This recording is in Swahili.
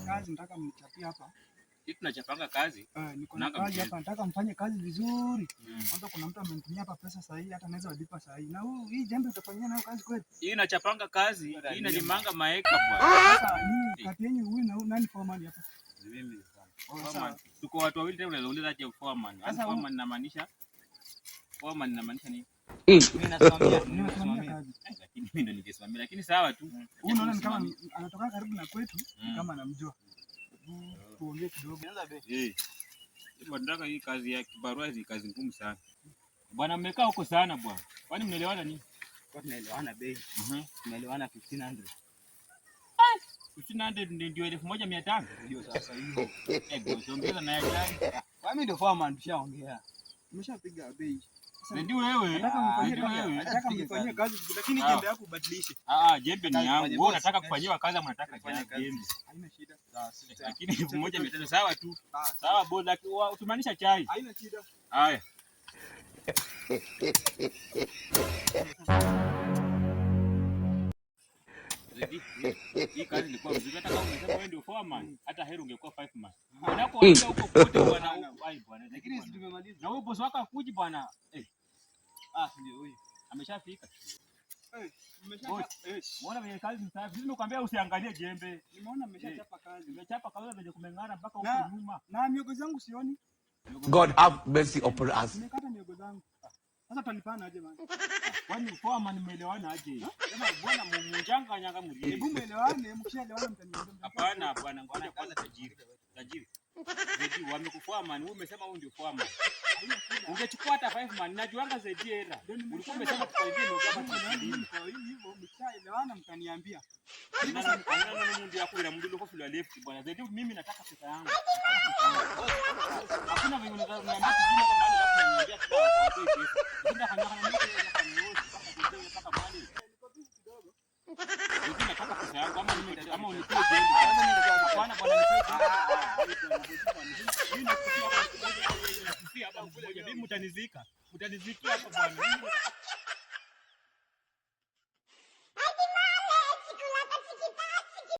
kazi nataka mnichapie hapa. Sisi tunachapanga kazi. Niko na kazi hapa nataka mfanye kazi vizuri. Kwanza kuna mtu amenitumia hapa pesa sahihi hata naweza walipa sahihi. Na hii jembe utafanyia nayo kazi kweli? Hii inachapanga kazi, hii inalimanga maeka bwana. Sasa hii kati yenu huyu na nani foreman hapa? Mimi foreman. Tuko watu wawili tena unaweza uliza aje foreman. Foreman inamaanisha nini? Mimi nasimamia kazi. Lakini mimi ndo ningesimamia lakini sawa tu. Huyu unaona ni kama anatoka karibu na kwetu kama anamjua. Tuongee kidogo. Hii nataka hii kazi ya kibarua ni kazi ngumu sana. Bwana mmekaa huko sana bwana. Kwani mnaelewana nini? Kwa tunaelewana bei. Tunaelewana 1500. 1500 ndio 1500. Ndio sasa hiyo. Ongeza na gani? Kwa mimi ndio foreman tushaongea. Tumeshapiga bei. Ndio wewe. Nataka mfanyie kazi lakini jembe yako ubadilishe. Jembe ni yangu. Wewe unataka kufanyiwa kazi ama unataka jembe? Haina shida. Lakini 1500 sawa tu. Sawa boss, lakini utumaanisha chai. Haina shida. Haya. Hii kazi ilikuwa mzuri hata kama unasema wewe ndio foreman, hata heri ungekuwa 5 man. Unapoanza huko kote bwana ai bwana. Lakini sisi tumemaliza. Na wewe boss wako akuji bwana. Ndio huyu. Ameshafika. Mbona mwenye kazi msafi? Sisi nimekwambia usiangalie jembe. Nimeona mmeshachapa kazi. Nimechapa kazi zenye kumeng'ara mpaka huko nyuma. Na miogo zangu sioni. God have mercy upon us. Nimekata miogo zangu. Sasa tutalipana aje bwana? Kwani foreman mmeelewana aje? Sema bwana mjanga nyanga mlie. Hebu muelewane, mkishaelewana mtaniambia. Hapana bwana, ngoja kwanza tajiri. Zedi wamekuforeman, wewe umesema wewe ndio foreman. Ungechukua hata 5 man, najuanga Zedi era. Ulikuwa umesema tusaidie ndio kama tunaenda kwa hivyo mkishaelewana mtaniambia. Sasa ndio yako ila mdulo kwa filo left bwana. Zedi mimi nataka pesa yangu. Hakuna venye unaweza kuniambia kujina kama bado lazima niambia tu kwa pesa. Ndio kama nataka pesa yangu ama unipe jembe. Hapana bwana nipe jembe. Mimi mtanizika. Mtanizikia hapa bwana.